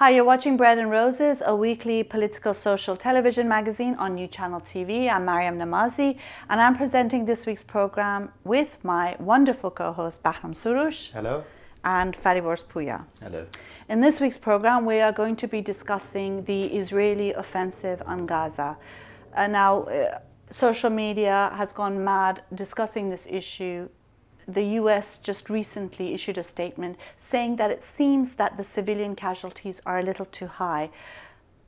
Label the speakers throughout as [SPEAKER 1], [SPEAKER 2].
[SPEAKER 1] Hi, you're watching Bread and Roses, a weekly political social television magazine on New Channel TV. I'm Maryam Namazie, and I'm presenting this week's program with my wonderful co-host Bahram Soroush.
[SPEAKER 2] Hello.
[SPEAKER 1] And Fariborz Pooya.
[SPEAKER 2] Hello.
[SPEAKER 1] In this week's program, we are going to be discussing the Israeli offensive on Gaza. Social media has gone mad discussing this issue. The US just recently issued a statement saying that it seems that the civilian casualties are a little too high.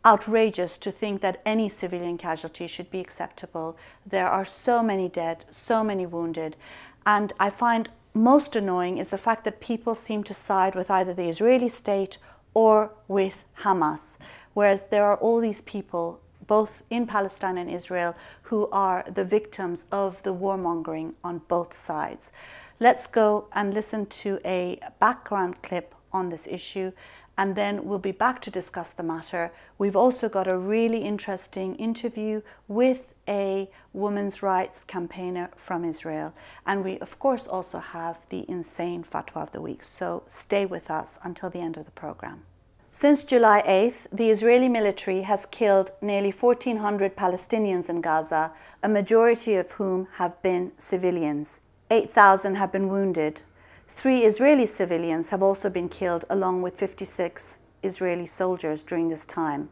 [SPEAKER 1] Outrageous to think that any civilian casualty should be acceptable. There are so many dead, so many wounded. And I find most annoying is the fact that people seem to side with either the Israeli state or with Hamas, whereas there are all these people, both in Palestine and Israel, who are the victims of the warmongering on both sides. Let's go and listen to a background clip on this issue, and then we'll be back to discuss the matter. We've also got a really interesting interview with a women's rights campaigner from Israel. And we, of course, also have the insane Fatwa of the week. So stay with us until the end of the program. Since July 8th, the Israeli military has killed nearly 1,400 Palestinians in Gaza, a majority of whom have been civilians. 8,000 have been wounded. 3 Israeli civilians have also been killed, along with 56 Israeli soldiers during this time.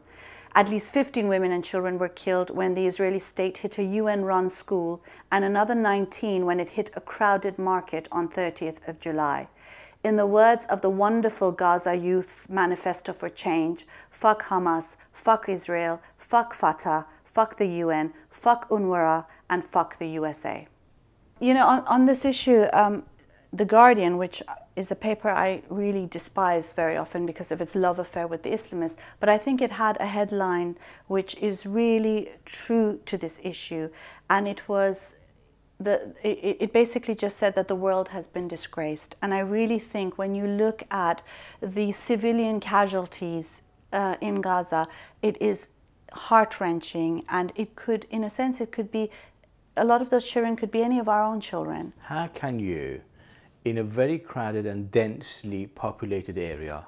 [SPEAKER 1] At least 15 women and children were killed when the Israeli state hit a UN-run school, and another 19 when it hit a crowded market on 30th of July. In the words of the wonderful Gaza Youth's Manifesto for Change, fuck Hamas, fuck Israel, fuck Fatah, fuck the UN, fuck UNRWA, and fuck the USA. You know, on this issue, The Guardian, which is a paper I really despise very often because of its love affair with the Islamists, but I think it had a headline which is really true to this issue, and it was it basically just said that the world has been disgraced. And I really think when you look at the civilian casualties in Gaza, it is heart-wrenching, and it could, in a sense, it could be, a lot of those children could be any of our own children.
[SPEAKER 2] How can you, in a very crowded and densely populated area,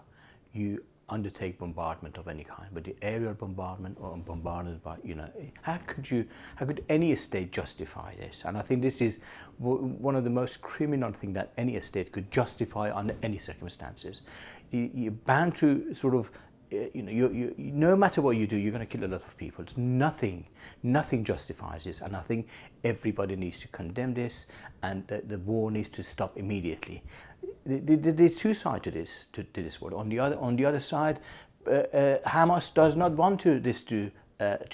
[SPEAKER 2] you undertake bombardment of any kind, but the aerial bombardment or bombardment by, how could any state justify this? And I think this is one of the most criminal things that any state could justify under any circumstances. You're bound to sort of, no matter what you do, you're going to kill a lot of people. Nothing justifies this, and I think everybody needs to condemn this, and the war needs to stop immediately. There's two sides to this war. On the other side, Hamas does not want this to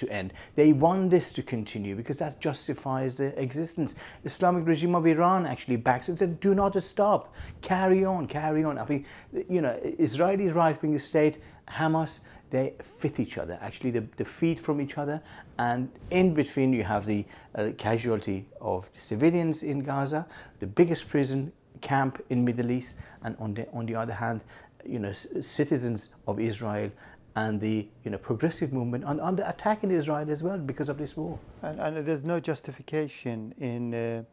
[SPEAKER 2] end. They want this to continue because that justifies the existence. The Islamic regime of Iran actually backs it and said, do not stop, carry on, carry on. I think, Israeli right-wing state, Hamas, they fit each other. Actually, they feed from each other, and in between you have the casualty of the civilians in Gaza, the biggest prison camp in Middle East, and on the other hand, citizens of Israel and the progressive movement on the attacking Israel as well because of this war.
[SPEAKER 3] And there's no justification in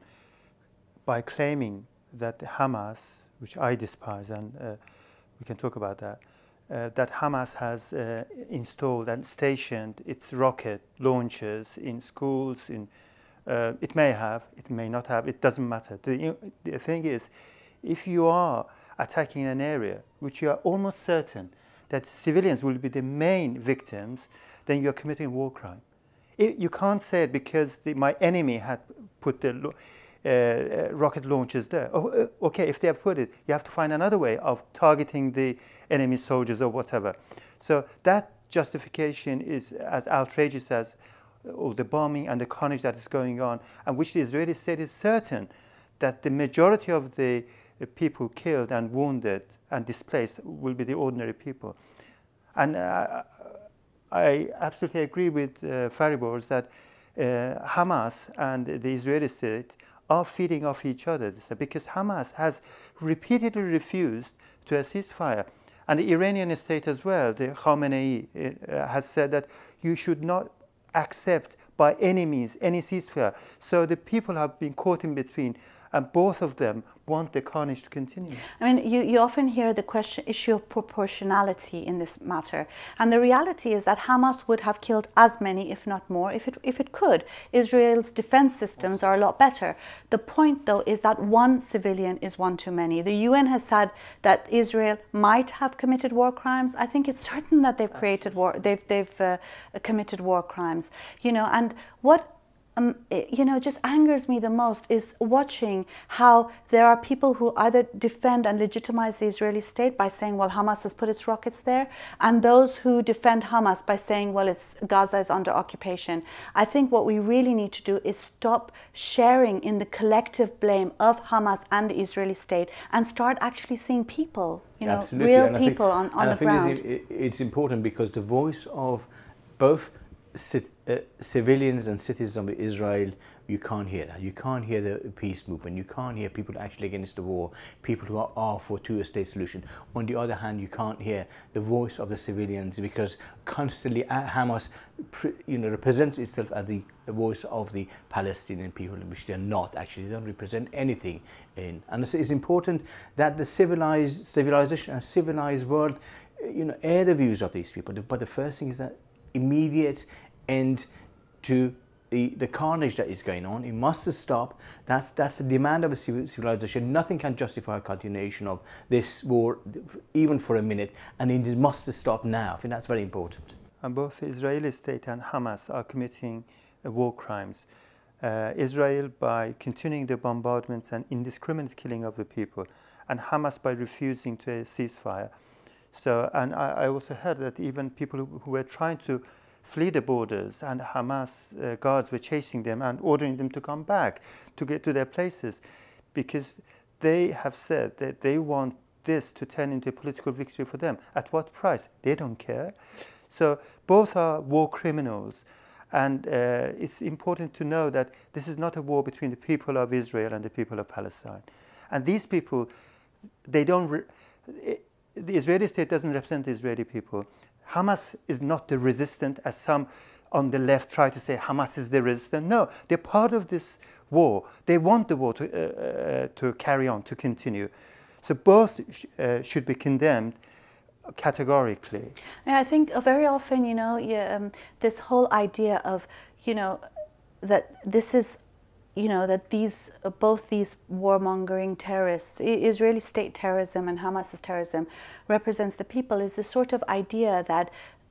[SPEAKER 3] by claiming that Hamas, which I despise, and we can talk about that, that Hamas has installed and stationed its rocket launchers in schools. It may have, it may not have, it doesn't matter. The thing is, if you are attacking an area which you are almost certain that civilians will be the main victims, then you're committing a war crime. You can't say it because my enemy had put the rocket launchers there. Oh, okay, if they have put it, you have to find another way of targeting the enemy soldiers or whatever. So that justification is as outrageous as the bombing and the carnage that is going on, and which the Israeli state is certain that the majority of the people killed and wounded and displaced will be the ordinary people. And I absolutely agree with Fariborz that Hamas and the Israeli state are feeding off each other, because Hamas has repeatedly refused to a ceasefire. And the Iranian state as well, the Khamenei, has said that you should not accept by any means any ceasefire. So the people have been caught in between. and both of them want the carnage to continue.
[SPEAKER 1] I mean, you often hear the issue of proportionality in this matter, and the reality is that Hamas would have killed as many, if not more, if it could. Israel's defense systems are a lot better. The point, though, is that one civilian is one too many. The UN has said that Israel might have committed war crimes. I think it's certain that they've committed war crimes. You know, and what just angers me the most is watching how there are people who either defend and legitimize the Israeli state by saying, well, Hamas has put its rockets there, and those who defend Hamas by saying, well, Gaza is under occupation. I think what we really need to do is stop sharing in the collective blame of Hamas and the Israeli state and start actually seeing people,
[SPEAKER 2] Absolutely.
[SPEAKER 1] real people on the ground.
[SPEAKER 2] I think it's important because the voice of both civilians and citizens of Israel, you can't hear that. You can't hear the peace movement. You can't hear people actually against the war, people who are for two-state solution. On the other hand, you can't hear the voice of the civilians because constantly Hamas, represents itself as the voice of the Palestinian people, which they're not actually. They don't represent anything in. And it's important that the civilization and civilized world, air the views of these people. But the first thing is that immediate end to the carnage that is going on. It must stop. That's the demand of a civilization. Nothing can justify a continuation of this war, even for a minute, and it must stop now. I think that's very important.
[SPEAKER 3] And both the Israeli state and Hamas are committing war crimes. Israel by continuing the bombardments and indiscriminate killing of the people, and Hamas by refusing to a ceasefire. So, and I also heard that even people who were trying to flee the borders, and Hamas guards were chasing them and ordering them to come back to get to their places, because they have said that they want this to turn into a political victory for them. At what price? They don't care. So both are war criminals, and it's important to know that this is not a war between the people of Israel and the people of Palestine. And these people, they don't. The Israeli state doesn't represent the Israeli people. Hamas is not the resistant, as some on the left try to say Hamas is the resistant. No, they're part of this war. They want the war to carry on, to continue. So both should be condemned categorically.
[SPEAKER 1] I think very often, this whole idea of, that this is, that both these warmongering terrorists, Israeli state terrorism and Hamas's terrorism, represents the people, is this sort of idea that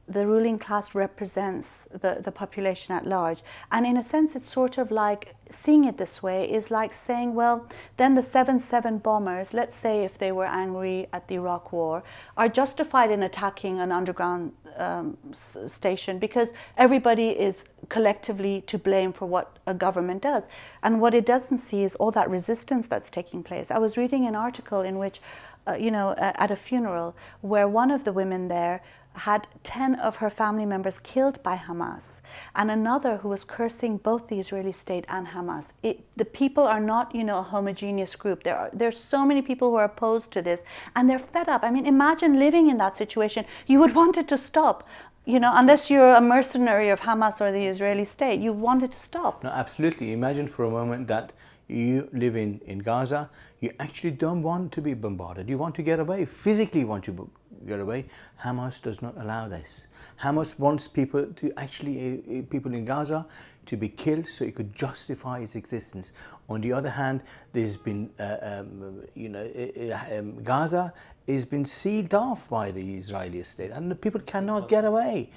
[SPEAKER 1] the ruling class represents the population at large. And in a sense, it's sort of like, seeing it this way is like saying, well, then the 7/7 bombers, let's say if they were angry at the Iraq war, are justified in attacking an underground station because everybody is collectively to blame for what a government does. And what it doesn't see is all that resistance that's taking place. I was reading an article in which, at a funeral, where one of the women there had 10 of her family members killed by Hamas, and another who was cursing both the Israeli state and Hamas. The people are not, a homogeneous group. There's so many people who are opposed to this, and they're fed up. I mean, imagine living in that situation. You would want it to stop, unless you're a mercenary of Hamas or the Israeli state. You want it to stop.
[SPEAKER 2] No, absolutely. Imagine for a moment that you live in Gaza. You actually don't want to be bombarded. You want to get away, physically want to get away. Hamas does not allow this. Hamas wants people to actually, people in Gaza to be killed so it could justify its existence. On the other hand, there's been, Gaza has been sealed off by the Israeli state, and the people cannot get away.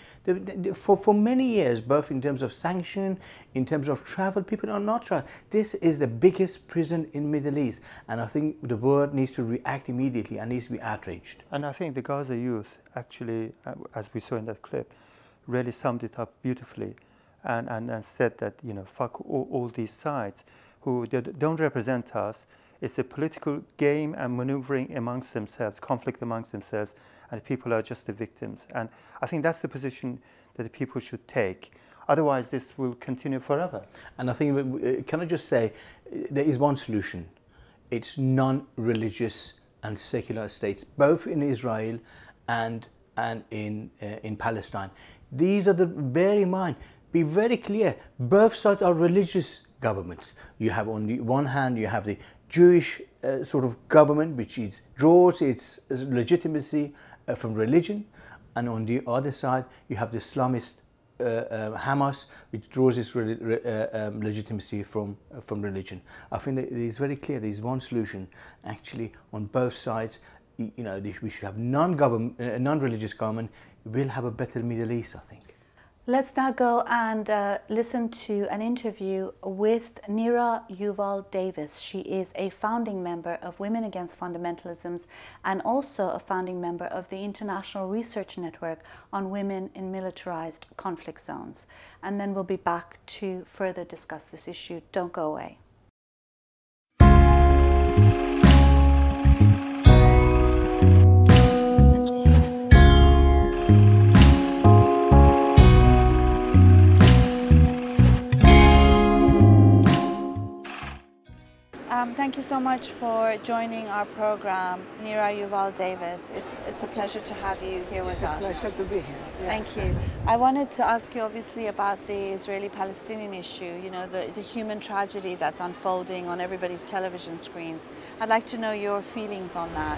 [SPEAKER 2] For many years, both in terms of sanction, in terms of travel, people are not traveling. This is the biggest prison in Middle East, and I think the world needs to react immediately and needs to be outraged.
[SPEAKER 3] And I think the Gaza youth actually, as we saw in that clip, really summed it up beautifully, and said that, fuck all these sides who don't represent us. It's a political game and maneuvering amongst themselves, conflict amongst themselves, and people are just the victims. And I think that's the position that the people should take. Otherwise, this will continue forever.
[SPEAKER 2] And I think, can I just say, there is one solution. It's non-religious and secular states, both in Israel and in Palestine. These are bear in mind, be very clear, both sides are religious governments. You have on the one hand, you have the Jewish sort of government, which draws its legitimacy from religion, and on the other side, you have the Islamist Hamas, which draws its legitimacy from religion. I think that it is very clear there is one solution actually on both sides. You know, we should have non-religious government. We'll have a better Middle East, I think.
[SPEAKER 1] Let's now go and listen to an interview with Nira Yuval Davis. She is a founding member of Women Against Fundamentalisms and also a founding member of the International Research Network on Women in Militarized Conflict Zones. And then we'll be back to further discuss this issue. Don't go away. Thank you so much for joining our program, Nira Yuval Davis. It's a pleasure to have you here with us.
[SPEAKER 4] It's a pleasure to be here. Yeah.
[SPEAKER 1] Thank you. I wanted to ask you obviously about the Israeli-Palestinian issue, you know, the human tragedy that's unfolding on everybody's television screens. I'd like to know your feelings on that.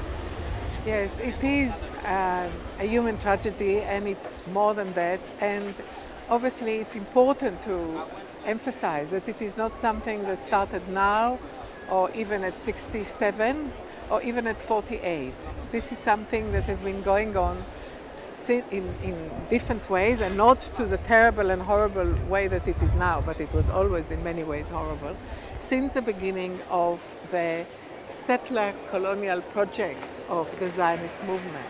[SPEAKER 4] Yes, it is a human tragedy, and it's more than that. And obviously it's important to emphasize that it is not something that started now, or even at 67, or even at 48. This is something that has been going on in different ways, and not to the terrible and horrible way that it is now, but it was always in many ways horrible, since the beginning of the settler colonial project of the Zionist movement.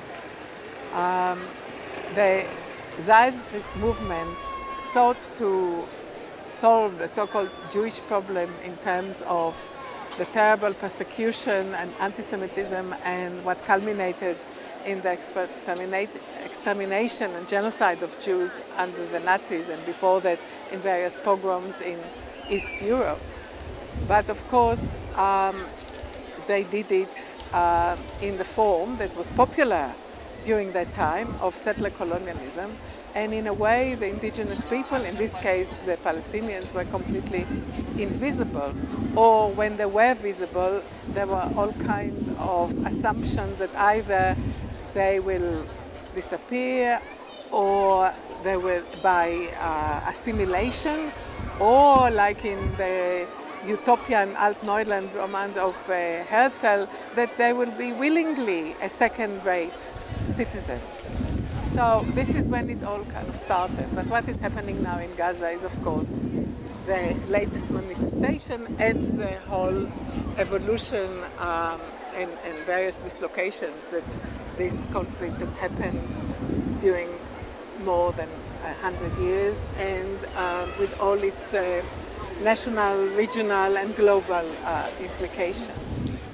[SPEAKER 4] The Zionist movement sought to solve the so-called Jewish problem in terms of the terrible persecution and anti-Semitism, and what culminated in the extermination and genocide of Jews under the Nazis, and before that in various pogroms in East Europe. But of course, they did it in the form that was popular during that time of settler colonialism. And in a way, the indigenous people, in this case the Palestinians, were completely invisible. Or when they were visible, there were all kinds of assumptions that either they will disappear, or they will by assimilation, or like in the utopian Alt-Neuland romance of Herzl, that they will be willingly a second-rate citizen. So this is when it all kind of started. But what is happening now in Gaza is, of course, the latest manifestation and the whole evolution and various dislocations that this conflict has happened during more than 100 years, and with all its national, regional and global implications.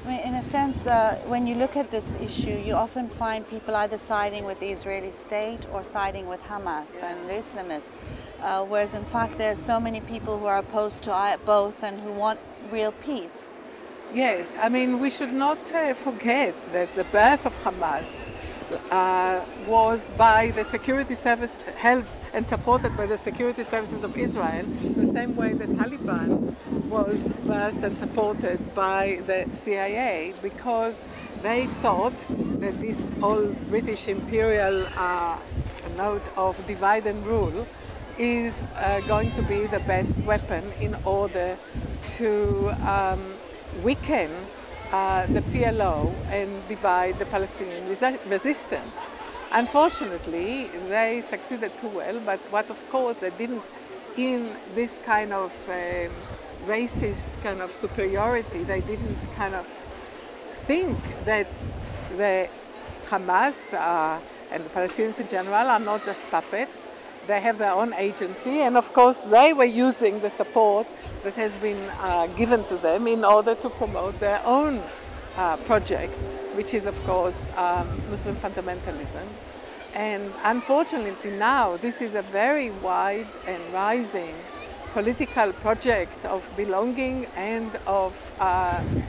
[SPEAKER 1] I mean, in a sense, when you look at this issue, you often find people either siding with the Israeli state or siding with Hamas and the Islamists, whereas in fact there are so many people who are opposed to both and who want real peace.
[SPEAKER 4] Yes, I mean, we should not forget that the birth of Hamas was by the security service, held and supported by the security services of Israel, the same way the Taliban was birthed and supported by the CIA, because they thought that this old British imperial note of divide and rule is going to be the best weapon in order to weaken the PLO and divide the Palestinian resistance. Unfortunately, they succeeded too well, but what of course they didn't, in this kind of racist kind of superiority, they didn't kind of think that the Hamas and the Palestinians in general are not just puppets. They have their own agency, and of course they were using the support that has been given to them in order to promote their own project, which is of course Muslim fundamentalism. And unfortunately now this is a very wide and rising political project of belonging and of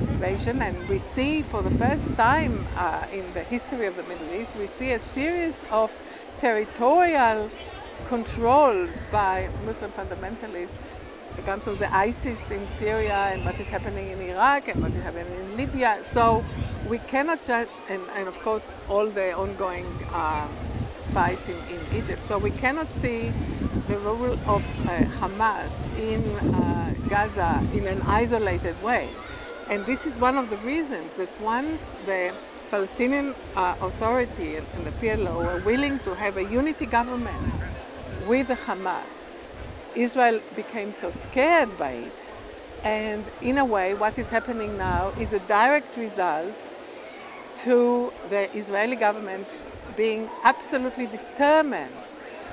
[SPEAKER 4] invasion, and we see for the first time in the history of the Middle East, we see a series of territorial controls by Muslim fundamentalists comes from the ISIS in Syria and what is happening in Iraq and what is happening in Libya. So we cannot just, and of course all the ongoing fights in Egypt. So we cannot see the role of Hamas in Gaza in an isolated way. And this is one of the reasons that once the Palestinian Authority and the PLO were willing to have a unity government with the Hamas, Israel became so scared by it. And in a way, what is happening now is a direct result to the Israeli government being absolutely determined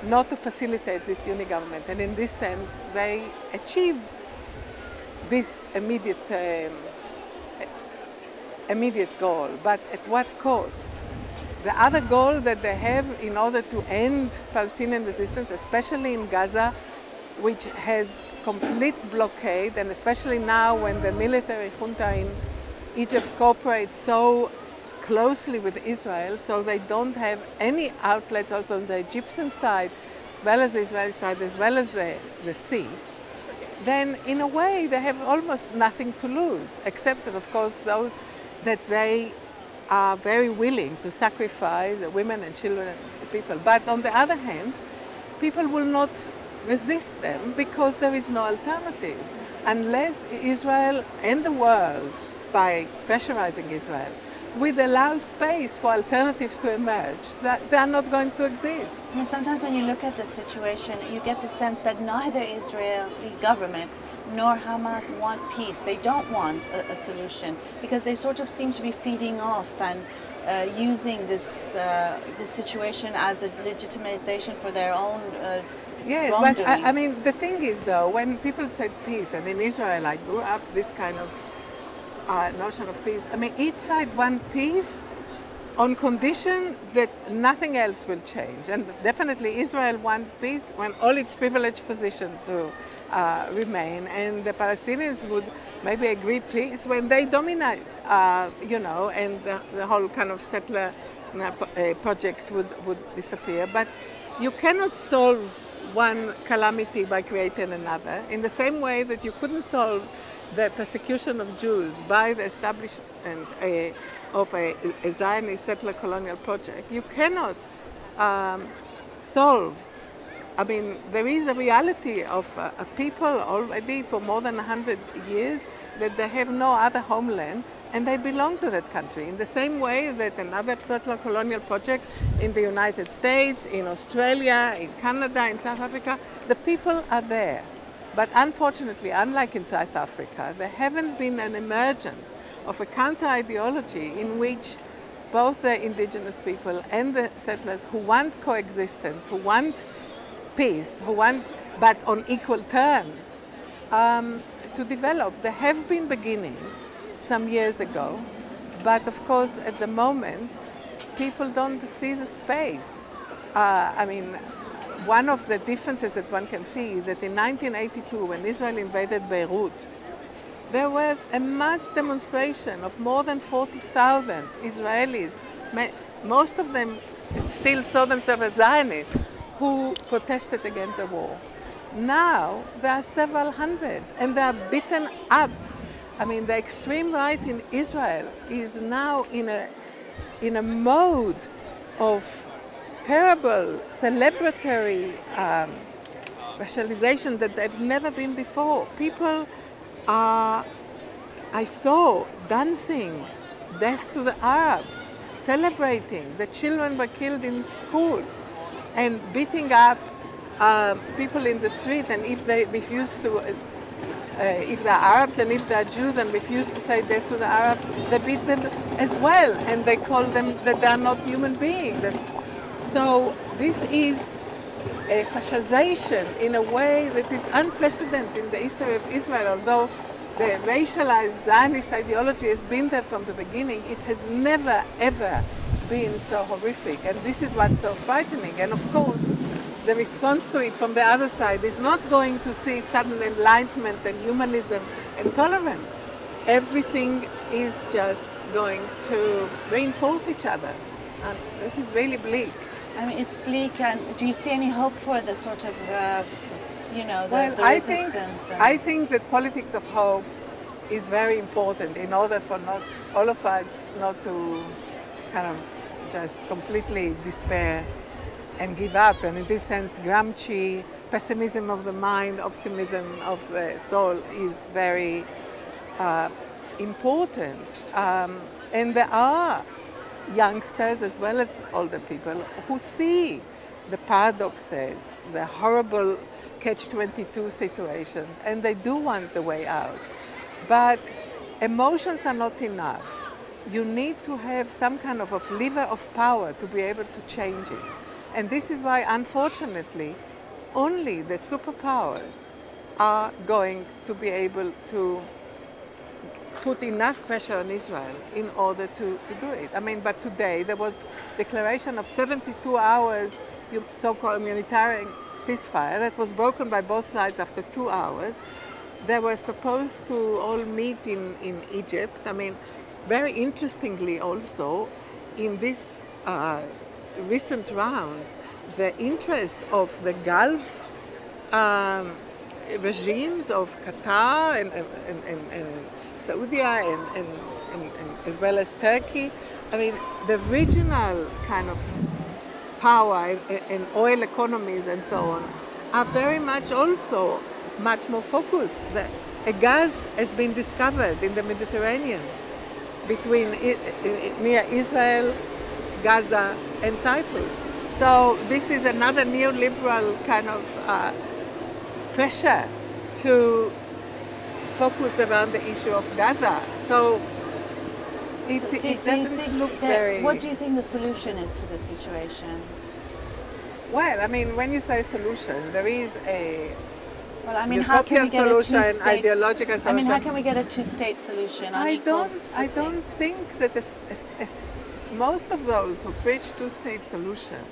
[SPEAKER 4] not to facilitate this unity government. And in this sense, they achieved this immediate goal, but at what cost? The other goal that they have in order to end Palestinian resistance, especially in Gaza, which has complete blockade, and especially now when the military junta in Egypt cooperates so closely with Israel, so they don't have any outlets also on the Egyptian side, as well as the Israeli side, as well as the sea, then in a way they have almost nothing to lose, except that of course those that they are very willing to sacrifice the women and children and people. But on the other hand, people will not resist them because there is no alternative. Unless Israel and the world, by pressurizing Israel, would allow space for alternatives to emerge, that they are not going to exist.
[SPEAKER 1] I mean, sometimes when you look at the situation, you get the sense that neither Israeli government nor Hamas want peace. They don't want a solution because they sort of seem to be feeding off and using this situation as a legitimization for their own
[SPEAKER 4] yes, but I mean, the thing is though, when people said peace, and in Israel I grew up this kind of notion of peace, I mean, each side wants peace on condition that nothing else will change. And definitely Israel wants peace when all its privileged position to remain, and the Palestinians would maybe agree peace when they dominate, you know, and the whole kind of settler project would disappear. But you cannot solve one calamity by creating another, in the same way that you couldn't solve the persecution of Jews by the establishment of a Zionist settler colonial project. You cannot solve. I mean, there is a reality of a people already for more than 100 years that they have no other homeland and they belong to that country. In the same way that another settler colonial project in the United States, in Australia, in Canada, in South Africa, the people are there. But unfortunately, unlike in South Africa, there haven't been an emergence of a counter-ideology in which both the indigenous people and the settlers who want coexistence, who want peace, who want, but on equal terms, to develop. There have been beginnings some years ago, but of course at the moment people don't see the space. I mean, one of the differences that one can see is that in 1982, when Israel invaded Beirut, there was a mass demonstration of more than 40,000 Israelis, most of them still saw themselves as Zionists, who protested against the war. Now there are several hundreds and they are beaten up. I mean, the extreme right in Israel is now in a mode of terrible celebratory racialization that they've never been before. People are, I saw, dancing death to the Arabs, celebrating. The children were killed in school and beating up people in the street, and if they refuse to, if they're Arabs and if they're Jews and refuse to say death to the Arabs, they beat them as well, and they call them that they are not human beings. So this is a fascization in a way that is unprecedented in the history of Israel. Although the racialized Zionist ideology has been there from the beginning, it has never ever been so horrific, and this is what's so frightening. And of course, the response to it from the other side is not going to see sudden enlightenment and humanism and tolerance. Everything is just going to reinforce each other, and this is really bleak.
[SPEAKER 1] I mean, it's bleak. And do you see any hope for the sort of you know,
[SPEAKER 4] Well,
[SPEAKER 1] the resistance?
[SPEAKER 4] I think that politics of hope is very important in order for not all of us not to kind of just completely despair and give up. And in this sense, Gramsci, pessimism of the mind, optimism of the soul is very important. And there are youngsters as well as older people who see the paradoxes, the horrible catch-22 situations, and they do want the way out. But emotions are not enough. You need to have some kind of a lever of power to be able to change it. And this is why, unfortunately, only the superpowers are going to be able to put enough pressure on Israel in order to do it. I mean, but today there was declaration of 72 hours so-called humanitarian ceasefire that was broken by both sides after 2 hours. They were supposed to all meet in Egypt. I mean, very interestingly also, in this recent rounds, the interest of the Gulf regimes of Qatar and Saudi and as well as Turkey, I mean, the regional kind of power and oil economies and so on are very much also much more focused. A gas has been discovered in the Mediterranean between near Israel, Gaza and Cyprus. So this is another neoliberal kind of pressure to focus around the issue of Gaza. So it doesn't look very...
[SPEAKER 1] What do you think the solution is to the situation?
[SPEAKER 4] Well, I mean, when you say solution, there is a
[SPEAKER 1] well, I mean, how can we get
[SPEAKER 4] solution,
[SPEAKER 1] a two-state
[SPEAKER 4] ideological solution.
[SPEAKER 1] I mean, how can we get a two-state solution?
[SPEAKER 4] I don't think that most of those who preach two-state solution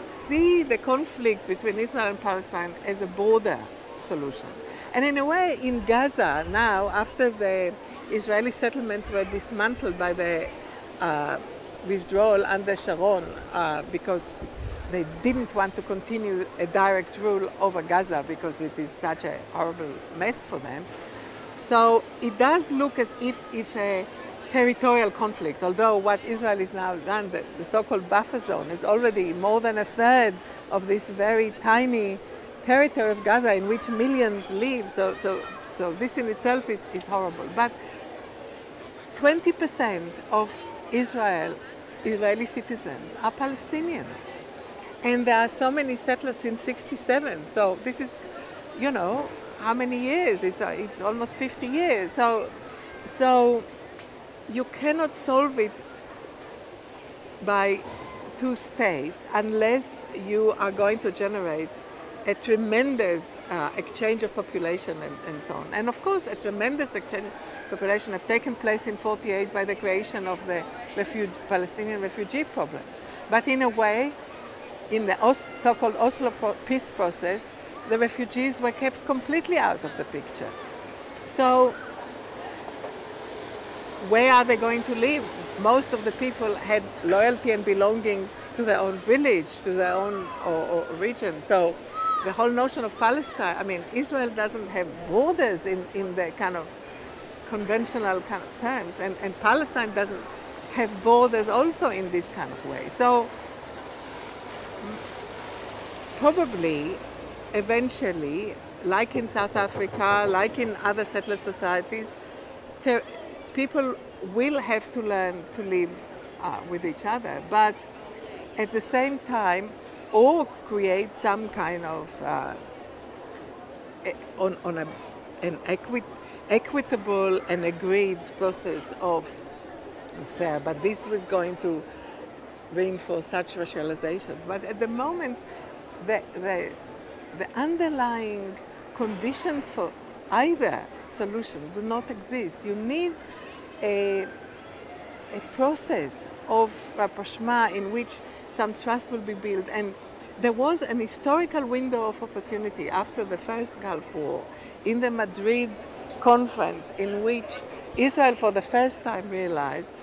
[SPEAKER 4] see the conflict between Israel and Palestine as a border solution. And in a way, in Gaza now, after the Israeli settlements were dismantled by the withdrawal under Sharon because they didn't want to continue a direct rule over Gaza because it is such a horrible mess for them. So it does look as if it's a territorial conflict, although what Israel is now done, the so-called buffer zone, is already more than a third of this very tiny territory of Gaza in which millions live. So this in itself is horrible. But 20% of Israeli citizens are Palestinians. And there are so many settlers since '67. So this is, you know, how many years? It's almost 50 years. So you cannot solve it by two states unless you are going to generate a tremendous exchange of population and so on. And of course, a tremendous exchange of population have taken place in '48 by the creation of the Palestinian refugee problem. But in a way, in the so-called Oslo peace process, the refugees were kept completely out of the picture. So where are they going to live? Most of the people had loyalty and belonging to their own village, to their own or region. So the whole notion of Palestine, I mean, Israel doesn't have borders in the kind of conventional kind of terms, and Palestine doesn't have borders also in this kind of way. So probably, eventually, like in South Africa, like in other settler societies, people will have to learn to live with each other, but at the same time, or create some kind of an equitable and agreed process of fair. But this was going to reinforce such racializations. But at the moment, the underlying conditions for either solution do not exist. You need a process of rapprochement in which some trust will be built. And there was an historical window of opportunity after the first Gulf War in the Madrid conference in which Israel for the first time realized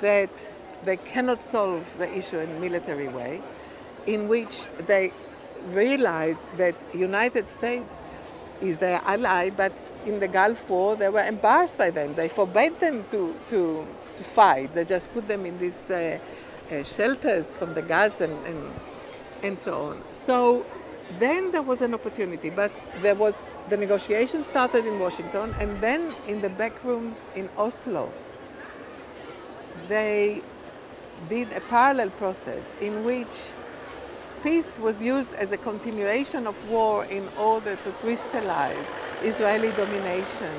[SPEAKER 4] that they cannot solve the issue in a military way, in which they realized that United States is their ally, but in the Gulf War they were embarrassed by them. They forbade them to fight. They just put them in these shelters from the gas and so on. So then there was an opportunity, but the negotiation started in Washington, and then in the back rooms in Oslo, they did a parallel process in which peace was used as a continuation of war in order to crystallize Israeli domination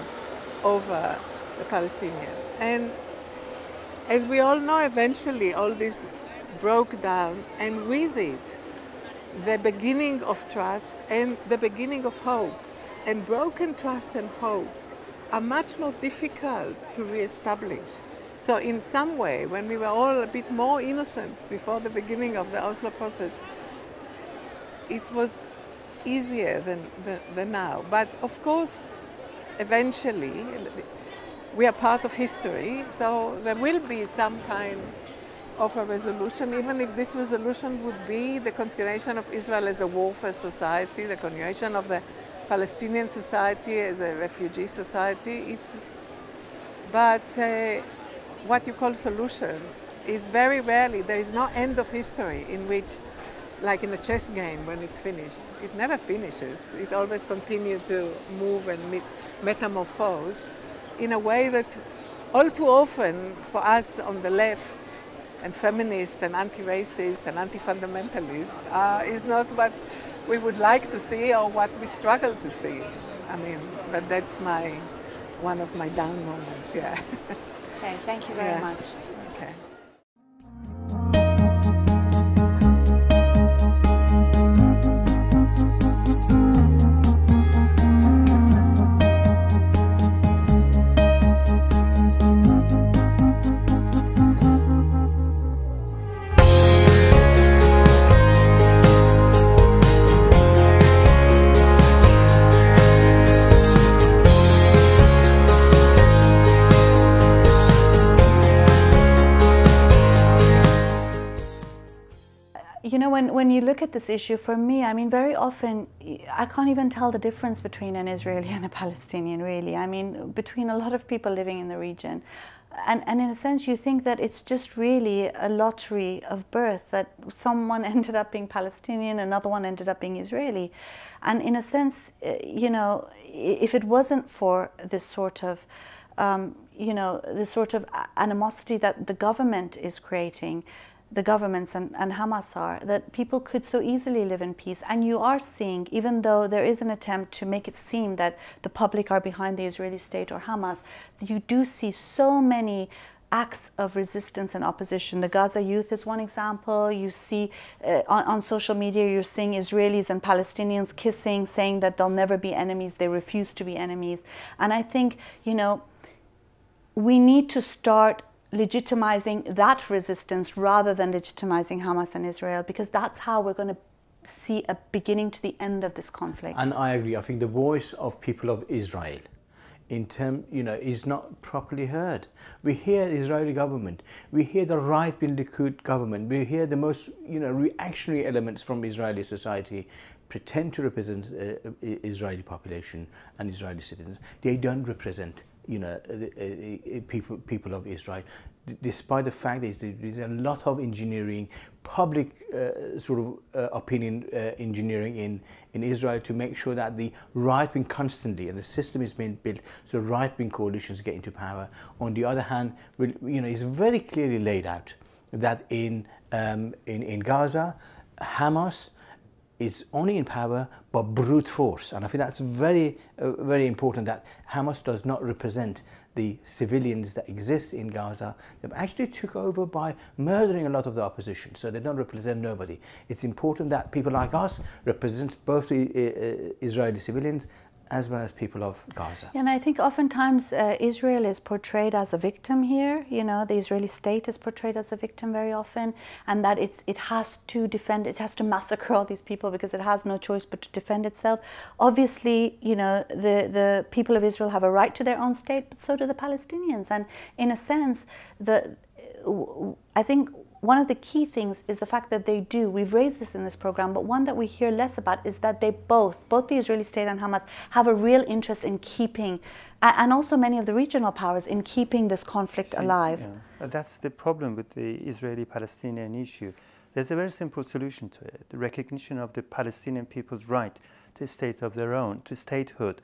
[SPEAKER 4] over the Palestinians. And as we all know, eventually all this broke down, and with it, the beginning of trust and the beginning of hope. And broken trust and hope are much more difficult to reestablish. So in some way, when we were all a bit more innocent before the beginning of the Oslo process, it was easier than now. But of course, eventually, we are part of history, so there will be some kind of a resolution, even if this resolution would be the continuation of Israel as a warfare society, the continuation of the Palestinian society as a refugee society. But what you call solution is very rarely, there is no end of history in which, like in a chess game, when it's finished, it never finishes. It always continues to move and metamorphose in a way that all too often for us on the left and feminist and anti-racist and anti-fundamentalist is not what we would like to see or what we struggle to see. I mean, but that's one of my down moments, yeah.
[SPEAKER 1] Okay, thank you very much.
[SPEAKER 4] Okay.
[SPEAKER 1] You know, when you look at this issue, for me, I mean, very often, I can't even tell the difference between an Israeli and a Palestinian, really. I mean, between a lot of people living in the region. And in a sense, you think that it's just really a lottery of birth, that someone ended up being Palestinian, another one ended up being Israeli. And in a sense, you know, if it wasn't for this sort of, you know, this sort of animosity that the government is creating, the governments and Hamas are, that people could so easily live in peace. And you are seeing, even though there is an attempt to make it seem that the public are behind the Israeli state or Hamas, you do see so many acts of resistance and opposition. The Gaza youth is one example. You see on social media, you're seeing Israelis and Palestinians kissing, saying that they'll never be enemies, they refuse to be enemies. And I think, you know, we need to start legitimizing that resistance rather than legitimizing Hamas and Israel, because that's how we're going to see a beginning to the end of this conflict. And
[SPEAKER 2] I agree. I think the voice of people of Israel is not properly heard. We hear the Israeli government, we hear the right-wing Likud government, we hear the most reactionary elements from Israeli society pretend to represent Israeli population and Israeli citizens. They don't represent people of Israel, despite the fact that there's a lot of engineering, public opinion engineering in Israel to make sure that the right-wing constantly, and the system is being built so right-wing coalitions get into power. On the other hand, it's very clearly laid out that in Gaza, Hamas is only in power by brute force, and I think that's very, very important, that Hamas does not represent the civilians that exist in Gaza. They actually took over by murdering a lot of the opposition, so they don't represent nobody. It's important that people like us represent both the Israeli civilians as well as people of Gaza.
[SPEAKER 1] And I think oftentimes Israel is portrayed as a victim here. The Israeli state is portrayed as a victim very often, and that it has to defend, it has to massacre all these people because it has no choice but to defend itself. Obviously, the people of Israel have a right to their own state, but so do the Palestinians. And in a sense, I think one of the key things is the fact that they do, we've raised this in this program, but one that we hear less about is that they both the Israeli state and Hamas have a real interest in keeping, and also many of the regional powers, in keeping this conflict alive.
[SPEAKER 3] Yeah. That's the problem with the Israeli-Palestinian issue. There's a very simple solution to it, the recognition of the Palestinian people's right to a state of their own, to statehood.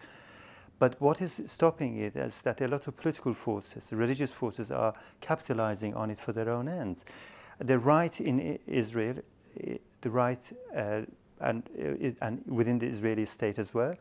[SPEAKER 3] But what is stopping it is that a lot of political forces, religious forces, are capitalizing on it for their own ends. The right in Israel, the right and within the Israeli state as well,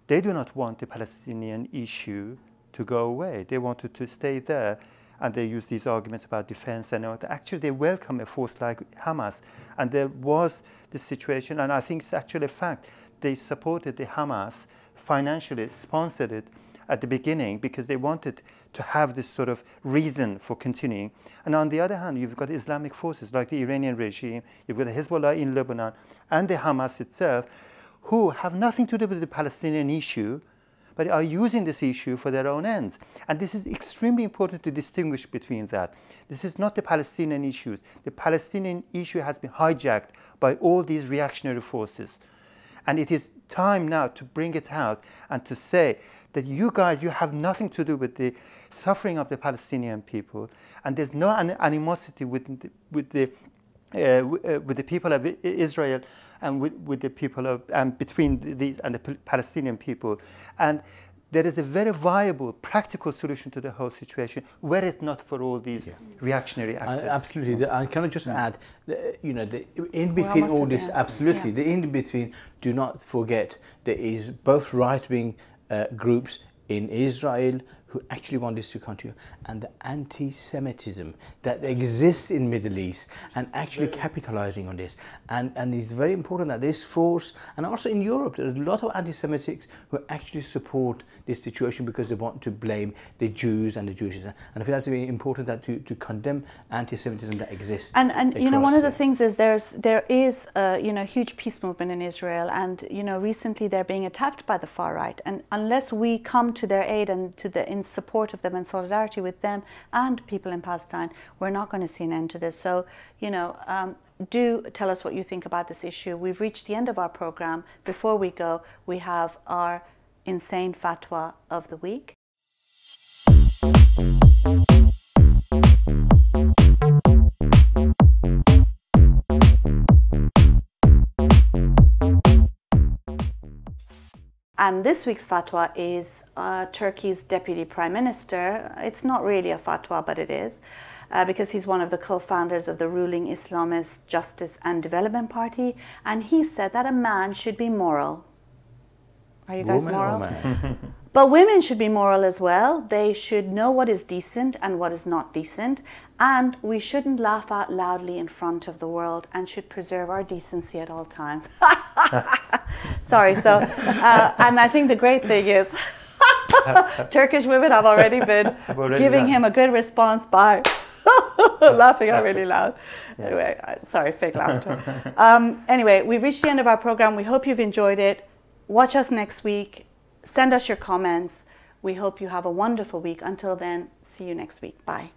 [SPEAKER 3] they do not want the Palestinian issue to go away. They want it to stay there, and they use these arguments about defense and all that. Actually, they welcome a force like Hamas, and there was this situation, and I think it's actually a fact. They supported the Hamas financially, sponsored it at the beginning because they wanted to have this sort of reason for continuing. And on the other hand, you've got Islamic forces like the Iranian regime, you've got the Hezbollah in Lebanon, and the Hamas itself, who have nothing to do with the Palestinian issue, but are using this issue for their own ends. And this is extremely important to distinguish between that. This is not the Palestinian issue. The Palestinian issue has been hijacked by all these reactionary forces. And it is time now to bring it out and to say that you guys, you have nothing to do with the suffering of the Palestinian people, and there's no animosity with the people of Israel and with the people of, and between these and the Palestinian people. And there is a very viable, practical solution to the whole situation, were it not for all these reactionary actors.
[SPEAKER 2] Absolutely. And can I just add, the in between all this, absolutely, the in between, do not forget, there is both right-wing groups in Israel who actually want this to continue, and the anti-Semitism that exists in Middle East, and actually capitalizing on this. And it's very important that this force, and also in Europe, there are a lot of anti-Semitics who actually support this situation because they want to blame the Jews and the Jewish. And I think that's very important that to condemn anti-Semitism that exists.
[SPEAKER 1] And you know, one of the things is there is a huge peace movement in Israel, and recently they're being attacked by the far right. And unless we come to their aid and in support of them and solidarity with them and people in Palestine, we're not going to see an end to this. So, do tell us what you think about this issue. We've reached the end of our program. Before we go, we have our insane fatwa of the week. And this week's fatwa is Turkey's Deputy Prime Minister. It's not really a fatwa, but it is, because he's one of the co-founders of the ruling Islamist Justice and Development Party, and he said that a man should be moral. Are you guys moral? But women should be moral as well. They should know what is decent and what is not decent, and we shouldn't laugh out loudly in front of the world, and should preserve our decency at all times. Sorry, so, and I think the great thing is Turkish women have already been giving him a good response by laughing out really loud. Anyway, sorry, fake laughter. Anyway, we've reached the end of our program. We hope you've enjoyed it. Watch us next week. Send us your comments. We hope you have a wonderful week. Until then, see you next week. Bye.